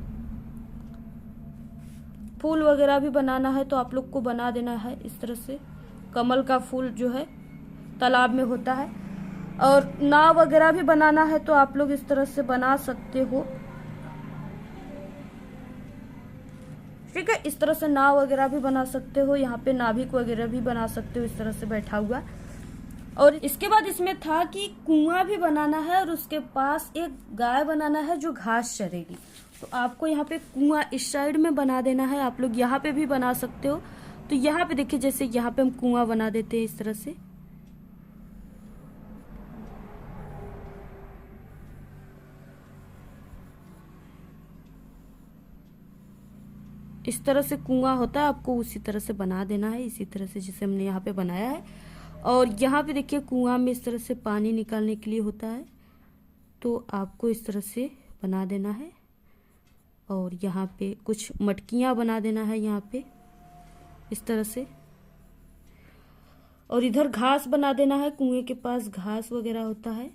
फूल वगैरह भी बनाना है तो आप लोग को बना देना है इस तरह से। कमल का फूल जो है तालाब में होता है। और नाव वगैरह भी बनाना है तो आप लोग इस तरह से बना सकते हो, ठीक है। इस तरह से नाव वगैरह भी बना सकते हो। यहाँ पे नाविक वगैरह भी बना सकते हो इस तरह से बैठा हुआ। और इसके बाद इसमें था कि कुआं भी बनाना है और उसके पास एक गाय बनाना है जो घास चरेगी। तो आपको यहाँ पे कुआं इस साइड में बना देना है। आप लोग यहाँ पे भी बना सकते हो। तो यहाँ पे देखिए, जैसे यहाँ पे हम कुआं बना देते हैं इस तरह से। इस तरह से कुआं होता है, आपको उसी तरह से बना देना है, इसी तरह से जैसे हमने यहाँ पे बनाया है। और यहाँ पे देखिए कुआं में इस तरह से पानी निकालने के लिए होता है, तो आपको इस तरह से बना देना है। और यहाँ पे कुछ मटकियाँ बना देना है यहाँ पे इस तरह से। और इधर घास बना देना है, कुएं के पास घास वगैरह होता है।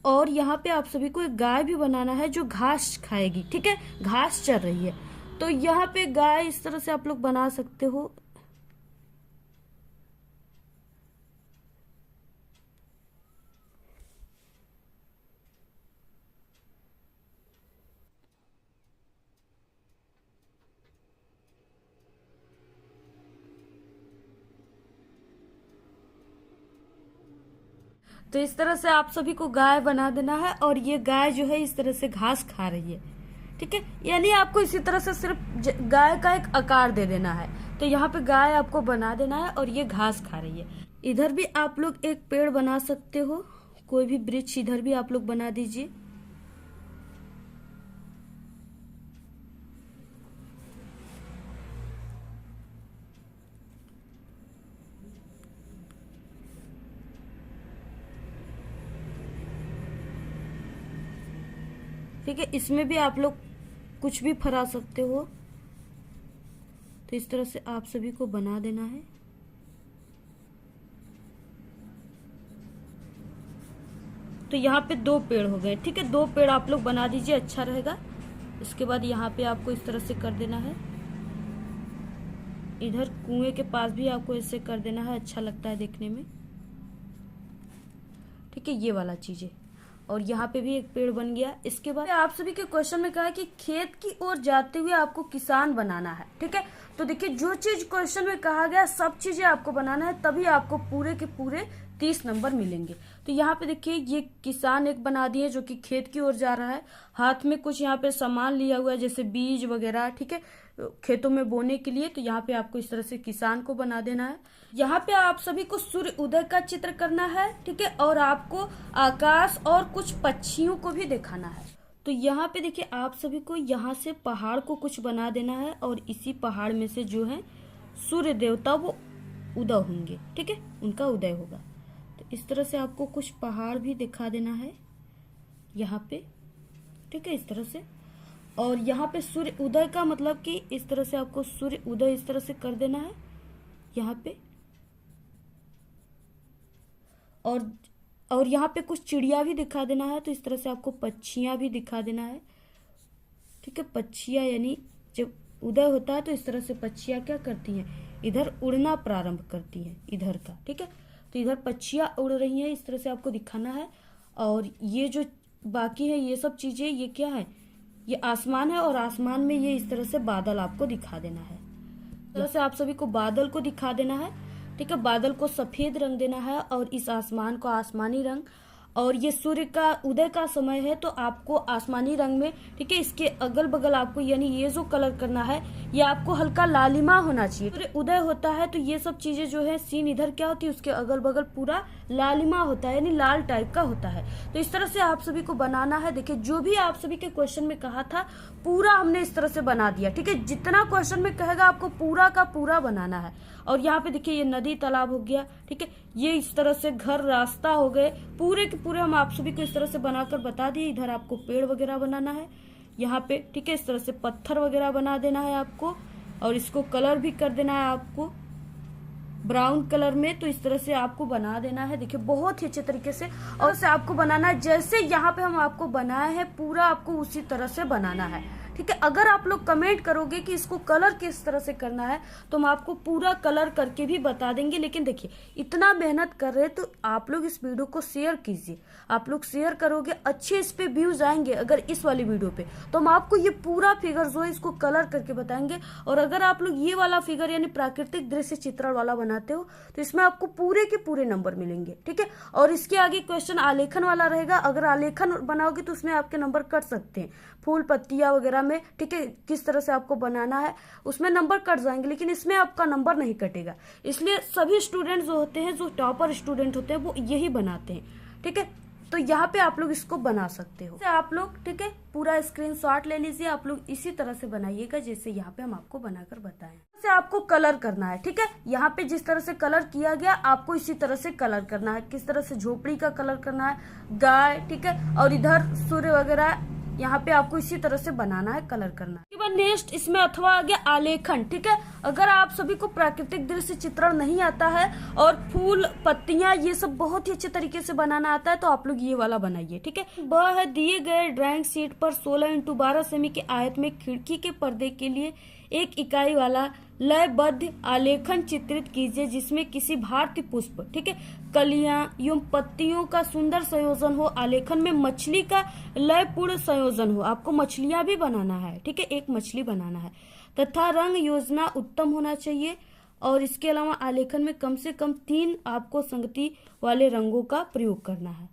और यहाँ पे आप सभी को एक गाय भी बनाना है जो घास खाएगी, ठीक है, घास चर रही है। तो यहाँ पे गाय इस तरह से आप लोग बना सकते हो। तो इस तरह से आप सभी को गाय बना देना है। और ये गाय जो है इस तरह से घास खा रही है, ठीक है, यानी आपको इसी तरह से सिर्फ गाय का एक आकार दे देना है। तो यहाँ पे गाय आपको बना देना है और ये घास खा रही है। इधर भी आप लोग एक पेड़ बना सकते हो, कोई भी वृक्ष इधर भी आप लोग बना दीजिए। ठीक है, इसमें भी आप लोग कुछ भी फरा सकते हो। तो इस तरह से आप सभी को बना देना है। तो यहाँ पे 2 पेड़ हो गए, ठीक है, 2 पेड़ आप लोग बना दीजिए, अच्छा रहेगा। इसके बाद यहाँ पे आपको इस तरह से कर देना है। इधर कुएं के पास भी आपको ऐसे कर देना है, अच्छा लगता है देखने में, ठीक है, ये वाला चीज है। और यहाँ पे भी एक पेड़ बन गया। इसके बाद आप सभी के क्वेश्चन में कहा है कि खेत की ओर जाते हुए आपको किसान बनाना है, ठीक है। तो देखिए, जो चीज क्वेश्चन में कहा गया सब चीजें आपको बनाना है, तभी आपको पूरे के पूरे 30 नंबर मिलेंगे। तो यहाँ पे देखिए, ये किसान एक बना दिए जो कि खेत की ओर जा रहा है, हाथ में कुछ यहाँ पे सामान लिया हुआ है जैसे बीज वगैरह, ठीक है, खेतों में बोने के लिए। तो यहाँ पे आपको इस तरह से किसान को बना देना है। यहाँ पे आप सभी को सूर्य उदय का चित्र करना है, ठीक है, और आपको आकाश और कुछ पक्षियों को भी दिखाना है। तो यहाँ पे देखिए, आप सभी को यहाँ से पहाड़ को कुछ बना देना है और इसी पहाड़ में से जो है सूर्य देवता वो उदय होंगे, ठीक है, उनका उदय होगा। तो इस तरह से आपको कुछ पहाड़ भी दिखा देना है यहाँ पे, ठीक है, इस तरह से। और यहाँ पे सूर्य उदय का मतलब कि इस तरह से आपको सूर्य उदय इस तरह से कर देना है यहाँ पे। और यहाँ पे कुछ चिड़िया भी दिखा देना है। तो इस तरह से आपको पक्षियां भी दिखा देना है, ठीक है, पक्षियां, यानी जब उदय होता है तो इस तरह से पक्षियां क्या करती हैं, इधर उड़ना प्रारंभ करती हैं, इधर का, ठीक है। तो इधर पक्षियां उड़ रही हैं, इस तरह से आपको दिखाना है। और ये जो बाकी है ये सब चीजें, ये क्या है, ये आसमान है, और आसमान में ये इस तरह से बादल आपको दिखा देना है। इस तरह से आप सभी को बादल को दिखा देना है, ठीक है, बादल को सफेद रंग देना है और इस आसमान को आसमानी रंग। और ये सूर्य का उदय का समय है तो आपको आसमानी रंग में, ठीक है, इसके अगल बगल आपको, यानी ये जो कलर करना है ये आपको हल्का लालिमा होना चाहिए। सूर्य उदय होता है तो ये सब चीजें जो है सीन इधर क्या होती है, उसके अगल बगल पूरा लालिमा होता है, यानी लाल टाइप का होता है। तो इस तरह से आप सभी को बनाना है। देखिए, जो भी आप सभी के क्वेश्चन में कहा था पूरा हमने इस तरह से बना दिया, ठीक है, जितना क्वेश्चन में कहेगा आपको पूरा का पूरा बनाना है। और यहाँ पे देखिए, ये नदी तालाब हो गया, ठीक है, ये इस तरह से घर रास्ता हो गए, पूरे के पूरे हम आप सभी को इस तरह से बनाकर बता दिए। इधर आपको पेड़ वगैरह बनाना है यहाँ पे, ठीक है, इस तरह से पत्थर वगैरह बना देना है आपको। और इसको कलर भी कर देना है आपको ब्राउन कलर में। तो इस तरह से आपको बना देना है, देखिए बहुत ही अच्छे तरीके से। और से आपको बनाना है जैसे यहाँ पे हम आपको बनाए हैं, पूरा आपको उसी तरह से बनाना है, ठीक है। अगर आप लोग कमेंट करोगे कि इसको कलर किस तरह से करना है तो हम आपको पूरा कलर करके भी बता देंगे। लेकिन देखिए, इतना मेहनत कर रहे हैं तो आप लोग इस वीडियो को शेयर कीजिए। आप लोग शेयर करोगे, अच्छे इस पे व्यूज आएंगे अगर इस वाली वीडियो पे, तो हम आपको ये पूरा फिगर जो है इसको कलर करके बताएंगे। और अगर आप लोग ये वाला फिगर यानी प्राकृतिक दृश्य चित्रण वाला बनाते हो तो इसमें आपको पूरे के पूरे नंबर मिलेंगे, ठीक है। और इसके आगे क्वेश्चन आलेखन वाला रहेगा, अगर आलेखन बनाओगे तो उसमें आपके नंबर कट सकते हैं, फूल पत्तियां वगैरह में, ठीक है, किस तरह से आपको बनाना है, उसमें नंबर कट जाएंगे, लेकिन इसमें आपका नंबर नहीं कटेगा। इसलिए सभी स्टूडेंट जो होते हैं, जो टॉपर स्टूडेंट होते हैं, वो यही बनाते हैं, ठीक है। तो यहाँ पे आप लोग इसको बना सकते हो। आप लोग, ठीक है, पूरा स्क्रीनशॉट ले लीजिए। आप लोग इसी तरह से बनाइएगा जैसे यहाँ पे हम आपको बनाकर बताएं। से आपको कलर करना है, ठीक है। यहाँ पे जिस तरह से कलर किया गया, आपको इसी तरह से कलर करना है। किस तरह से झोपड़ी का कलर करना है, गाय, ठीक है, और इधर सूर्य वगैरह, यहाँ पे आपको इसी तरह से बनाना है, कलर करना है। उसके बाद नेक्स्ट इसमें अथवा आ गया आलेखन, ठीक है। अगर आप सभी को प्राकृतिक दृश्य चित्रण नहीं आता है और फूल पत्तियां ये सब बहुत ही अच्छे तरीके से बनाना आता है, तो आप लोग ये वाला बनाइए, ठीक है। वह है दिए गए ड्राइंग शीट पर 16x12 सेमी के आयत में खिड़की के पर्दे के लिए 1 इकाई वाला लयबद्ध आलेखन चित्रित कीजिए, जिसमें किसी भारतीय पुष्प, ठीक है, कलियां एवं पत्तियों का सुंदर संयोजन हो। आलेखन में मछली का लयपूर्ण संयोजन हो। आपको मछलियां भी बनाना है, ठीक है, एक मछली बनाना है, तथा रंग योजना उत्तम होना चाहिए। और इसके अलावा आलेखन में कम से कम 3 आपको संगति वाले रंगों का प्रयोग करना है।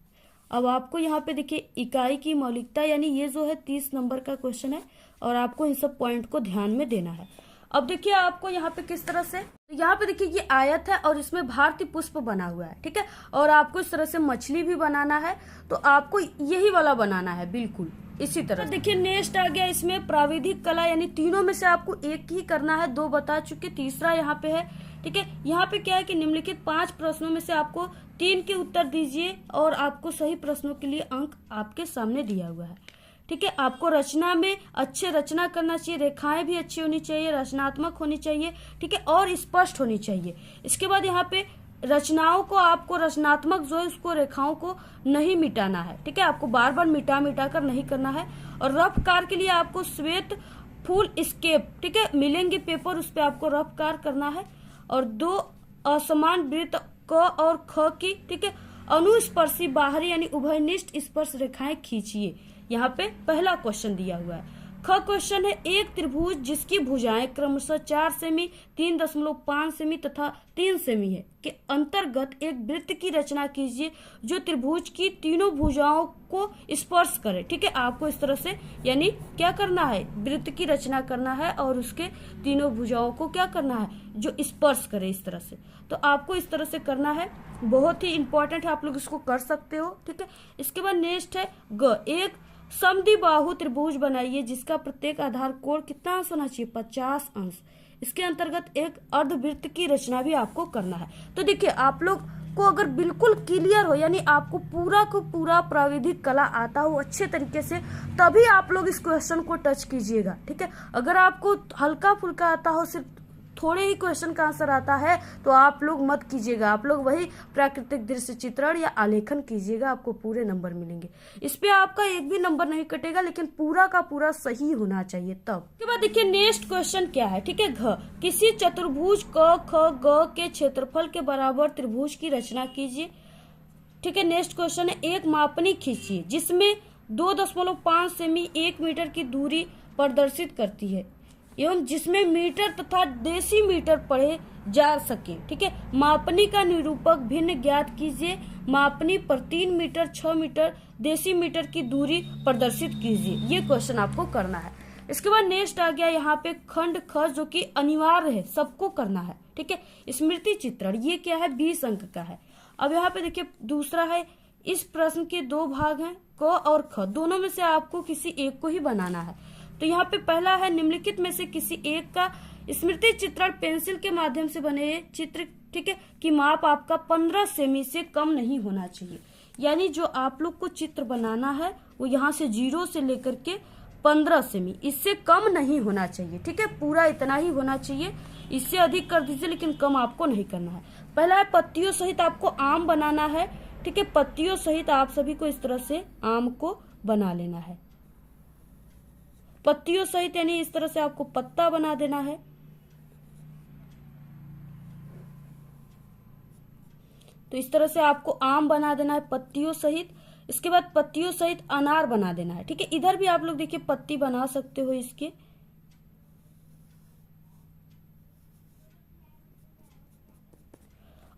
अब आपको यहाँ पे देखिए इकाई की मौलिकता, यानी ये जो है 30 नंबर का क्वेश्चन है, और आपको इन सब पॉइंट को ध्यान में देना है। अब देखिए आपको यहाँ पे किस तरह से, यहाँ पे देखिए ये आयत है और इसमें भारतीय पुष्प बना हुआ है, ठीक है, और आपको इस तरह से मछली भी बनाना है, तो आपको यही वाला बनाना है, बिल्कुल इसी तरह। देखिए नेक्स्ट आ गया इसमें प्राविधिक कला, यानी तीनों में से आपको एक ही करना है, 2 बता चुके, तीसरा यहाँ पे है, ठीक है। यहाँ पे क्या है कि निम्नलिखित 5 प्रश्नों में से आपको 3 के उत्तर दीजिए, और आपको सही प्रश्नों के लिए अंक आपके सामने दिया हुआ है, ठीक है। आपको रचना में अच्छे रचना करना चाहिए, रेखाएं भी अच्छी होनी चाहिए, रचनात्मक होनी चाहिए, ठीक है, और स्पष्ट होनी चाहिए। इसके बाद यहाँ पे रचनाओं को आपको रचनात्मक जो है उसको रेखाओं को नहीं मिटाना है, ठीक है, आपको बार बार मिटा कर नहीं करना है। और रफ कार के लिए आपको श्वेत फुल स्केप, ठीक है, मिलेंगे पेपर, उस पर आपको रफ कार करना है। और 2 असमान वृत्त क और ख की, ठीक है, अनुस्पर्शी बाहरी यानी उभयनिष्ठ स्पर्श रेखाएं खींचिए। यहाँ पे पहला क्वेश्चन दिया हुआ है। ख क्वेश्चन है, एक त्रिभुज जिसकी भुजाएं क्रमशः 4 सेमी, 3.5 सेमी तथा 3 सेमी है के अंतर्गत एक वृत्त की रचना कीजिए जो त्रिभुज की तीनों भुजाओं को स्पर्श करे, ठीक है। आपको इस तरह से यानी क्या करना है, वृत्त की रचना करना है और उसके तीनों भुजाओं को क्या करना है, जो स्पर्श करे, इस तरह से। तो आपको इस तरह से करना है, बहुत ही इंपॉर्टेंट है, आप लोग इसको कर सकते हो, ठीक है। इसके बाद नेक्स्ट है ग, एक समद्विबाहु त्रिभुज बनाइए जिसका प्रत्येक आधार कोण कितना अंश होना चाहिए, 50 अंश। इसके अंतर्गत एक अर्धवृत्त की रचना भी आपको करना है। तो देखिए आप लोग को अगर बिल्कुल क्लियर हो, यानी आपको पूरा को पूरा प्राविधिक कला आता हो अच्छे तरीके से, तभी आप लोग इस क्वेश्चन को टच कीजिएगा, ठीक है। अगर आपको हल्का फुल्का आता हो, सिर्फ थोड़े ही क्वेश्चन का आंसर आता है, तो आप लोग मत कीजिएगा, आप लोग वही प्राकृतिक दृश्य चित्रण या आलेखन कीजिएगा, आपको पूरे नंबर मिलेंगे। इस पे आपका एक भी नंबर नहीं कटेगा, लेकिन पूरा का पूरा सही होना चाहिए तब। उसके बाद देखिए नेक्स्ट क्वेश्चन क्या है, ठीक है, घ, किसी चतुर्भुज क ख ग के क्षेत्रफल के बराबर त्रिभुज की रचना कीजिए, ठीक है। नेक्स्ट क्वेश्चन है, एक मापनी खींचिए जिसमें 2.5 सेमी 1 मीटर की दूरी प्रदर्शित करती है एवं जिसमें मीटर तथा डेसीमीटर पढ़े जा सके, ठीक है। मापनी का निरूपक भिन्न ज्ञात कीजिए, मापनी पर 3 मीटर 6 मीटर डेसीमीटर की दूरी प्रदर्शित कीजिए। ये क्वेश्चन आपको करना है। इसके बाद नेक्स्ट आ गया यहाँ पे खंड ख, जो कि अनिवार्य है, सबको करना है, ठीक है। स्मृति चित्रण, ये क्या है, 20 अंक का है। अब यहाँ पे देखिए दूसरा है, इस प्रश्न के 2 भाग हैं, क और ख, दोनों में से आपको किसी एक को ही बनाना है। तो यहाँ पे पहला है, निम्नलिखित में से किसी एक का स्मृति चित्रण पेंसिल के माध्यम से बने चित्र, ठीक है, कि माप आपका 15 सेमी से कम नहीं होना चाहिए। यानी जो आप लोग को चित्र बनाना है वो यहाँ से 0 से लेकर के 15 सेमी, इससे कम नहीं होना चाहिए, ठीक है, पूरा इतना ही होना चाहिए। इससे अधिक कर दीजिए, लेकिन कम आपको नहीं करना है। पहला है, पत्तियों सहित आपको आम बनाना है, ठीक है। पत्तियों सहित आप सभी को इस तरह से आम को बना लेना है, पत्तियों सहित, यानी इस तरह से आपको पत्ता बना देना है। तो इस तरह से आपको आम बना देना है पत्तियों सहित। इसके बाद पत्तियों सहित अनार बना देना है, ठीक है। इधर भी आप लोग देखिए पत्ती बना सकते हो इसके।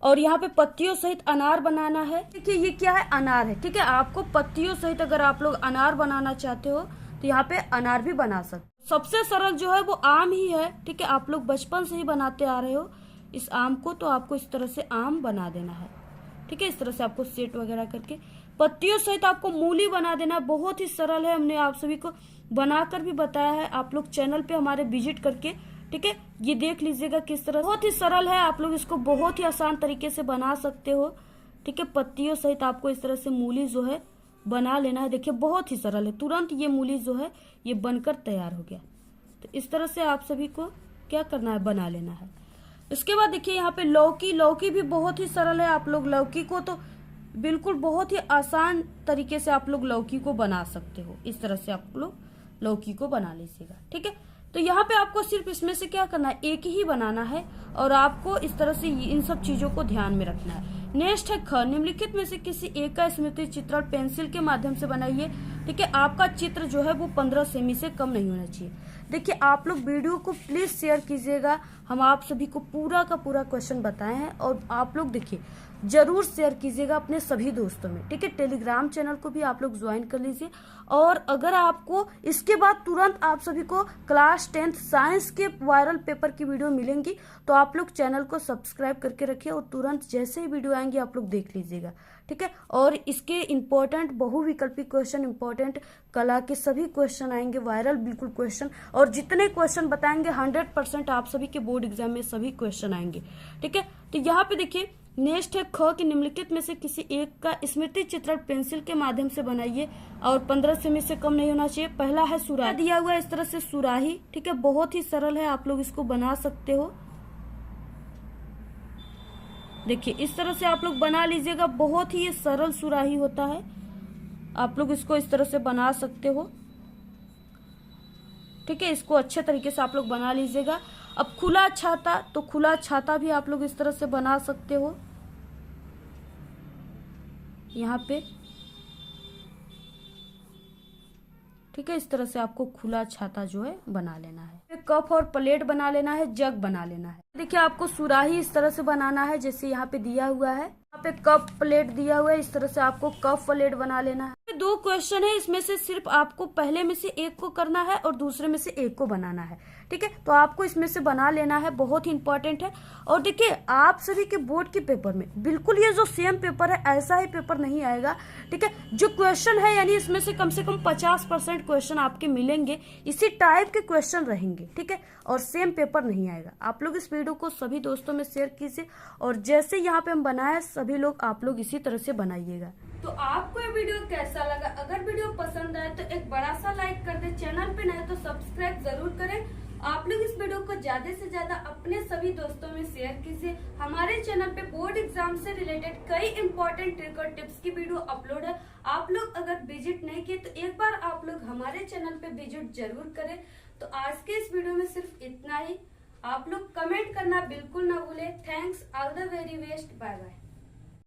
और यहाँ पे पत्तियों सहित अनार बनाना है, देखिए ये क्या है, अनार है, ठीक है। आपको पत्तियों सहित अगर आप लोग अनार बनाना चाहते हो तो यहाँ पे अनार भी बना सकते। सबसे सरल जो है वो आम ही है, ठीक है। आप लोग बचपन से ही बनाते आ रहे हो इस आम को, तो आपको इस तरह से आम बना देना है, ठीक है। इस तरह से आपको सेट वगैरह करके पत्तियों सहित आपको मूली बना देना। बहुत ही सरल है, हमने आप सभी को बनाकर भी बताया है। आप लोग चैनल पे हमारे विजिट करके, ठीक है, ये देख लीजिएगा किस तरह। बहुत ही सरल है, आप लोग इसको बहुत ही आसान तरीके से बना सकते हो, ठीक है। पत्तियों सहित आपको इस तरह से मूली जो है बना लेना है। देखिए बहुत ही सरल है, तुरंत ये मूली जो है ये बनकर तैयार हो गया। तो इस तरह से आप सभी को क्या करना है, बना लेना है। इसके बाद देखिए यहाँ पे लौकी भी बहुत ही सरल है। आप लोग लौकी को तो बिल्कुल बहुत ही आसान तरीके से आप लोग लौकी को बना सकते हो। इस तरह से आप लोग लौकी को बना लीजिएगा, ठीक है। तो यहाँ पे आपको सिर्फ इसमें से क्या करना है, एक ही बनाना है और आपको इस तरह से इन सब चीजों को ध्यान में रखना है। नेक्स्ट है ख, निम्नलिखित में से किसी एक का स्मृति चित्रण पेंसिल के माध्यम से बनाइए, ठीक है। आपका चित्र जो है वो 15 सेमी से कम नहीं होना चाहिए। देखिए आप लोग वीडियो को प्लीज शेयर कीजिएगा। हम आप सभी को पूरा का पूरा क्वेश्चन बताए हैं और आप लोग देखिए जरूर शेयर कीजिएगा अपने सभी दोस्तों में, ठीक है। टेलीग्राम चैनल को भी आप लोग ज्वाइन कर लीजिए। और अगर आपको इसके बाद तुरंत आप सभी को क्लास 10 साइंस के वायरल पेपर की वीडियो मिलेंगी, तो आप लोग चैनल को सब्सक्राइब करके रखिए और तुरंत जैसे ही वीडियो आएंगे आप लोग देख लीजिएगा, ठीक है। और इसके इम्पोर्टेंट बहुविकल्पी क्वेश्चन, इम्पोर्टेंट कला के सभी क्वेश्चन आएंगे, वायरल बिल्कुल क्वेश्चन, और जितने क्वेश्चन बताएंगे 100% आप सभी के बोर्ड एग्जाम में सभी क्वेश्चन आएंगे, ठीक है। तो यहाँ पे देखिए नेक्स्ट है ख कि निम्नलिखित में से किसी एक का स्मृति चित्रण पेंसिल के माध्यम से बनाइए और 15 सेमी से कम नहीं होना चाहिए। पहला है सुराही, दिया हुआ है इस तरह से सुराही, ठीक है। बहुत ही सरल है, आप लोग इसको बना सकते हो। देखिए इस तरह से आप लोग बना लीजिएगा, बहुत ही ये सरल सुराही होता है। आप लोग इसको इस तरह से बना सकते हो, ठीक है। इसको अच्छे तरीके से आप लोग बना लीजिएगा। अब खुला छाता, तो खुला छाता भी आप लोग इस तरह से बना सकते हो। यहाँ पे ठीक है, इस तरह से आपको खुला छाता जो है बना लेना है। कप और प्लेट बना लेना है, जग बना लेना है। देखिए आपको सुराही इस तरह से बनाना है जैसे यहाँ पे दिया हुआ है। यहाँ पे कप प्लेट दिया हुआ है, इस तरह से आपको कप प्लेट बना लेना है। 2 क्वेश्चन है, इसमें से सिर्फ आपको पहले में से एक को करना है और दूसरे में से एक को बनाना है, ठीक है। तो आपको इसमें से बना लेना है, बहुत ही इंपॉर्टेंट है। और देखिए आप सभी के बोर्ड के पेपर में बिल्कुल ये जो सेम पेपर है ऐसा ही पेपर नहीं आएगा, ठीक है। जो क्वेश्चन है यानी इसमें से कम 50% क्वेश्चन आपके मिलेंगे, इसी टाइप के क्वेश्चन रहेंगे, ठीक है। और सेम पेपर नहीं आएगा। आप लोग इस वीडियो को सभी दोस्तों में शेयर कीजिए और जैसे यहाँ पे हम बनाए सभी लोग आप लोग इसी तरह से बनाइएगा। तो आपको ये वीडियो कैसा लगा? अगर वीडियो पसंद आए तो एक बड़ा सा लाइक कर दे, चैनल पे नए तो सब्सक्राइब जरूर करें। आप लोग इस वीडियो को ज्यादा से ज्यादा अपने सभी दोस्तों में शेयर कीजिए। हमारे चैनल पे बोर्ड एग्जाम से रिलेटेड कई इंपॉर्टेंट ट्रिक और टिप्स की वीडियो अपलोड है। आप लोग अगर विजिट नहीं किए तो एक बार आप लोग हमारे चैनल पे विजिट जरूर करें। तो आज के इस वीडियो में सिर्फ इतना ही। आप लोग कमेंट करना बिल्कुल ना भूले। Thanks, all the very best, bye bye.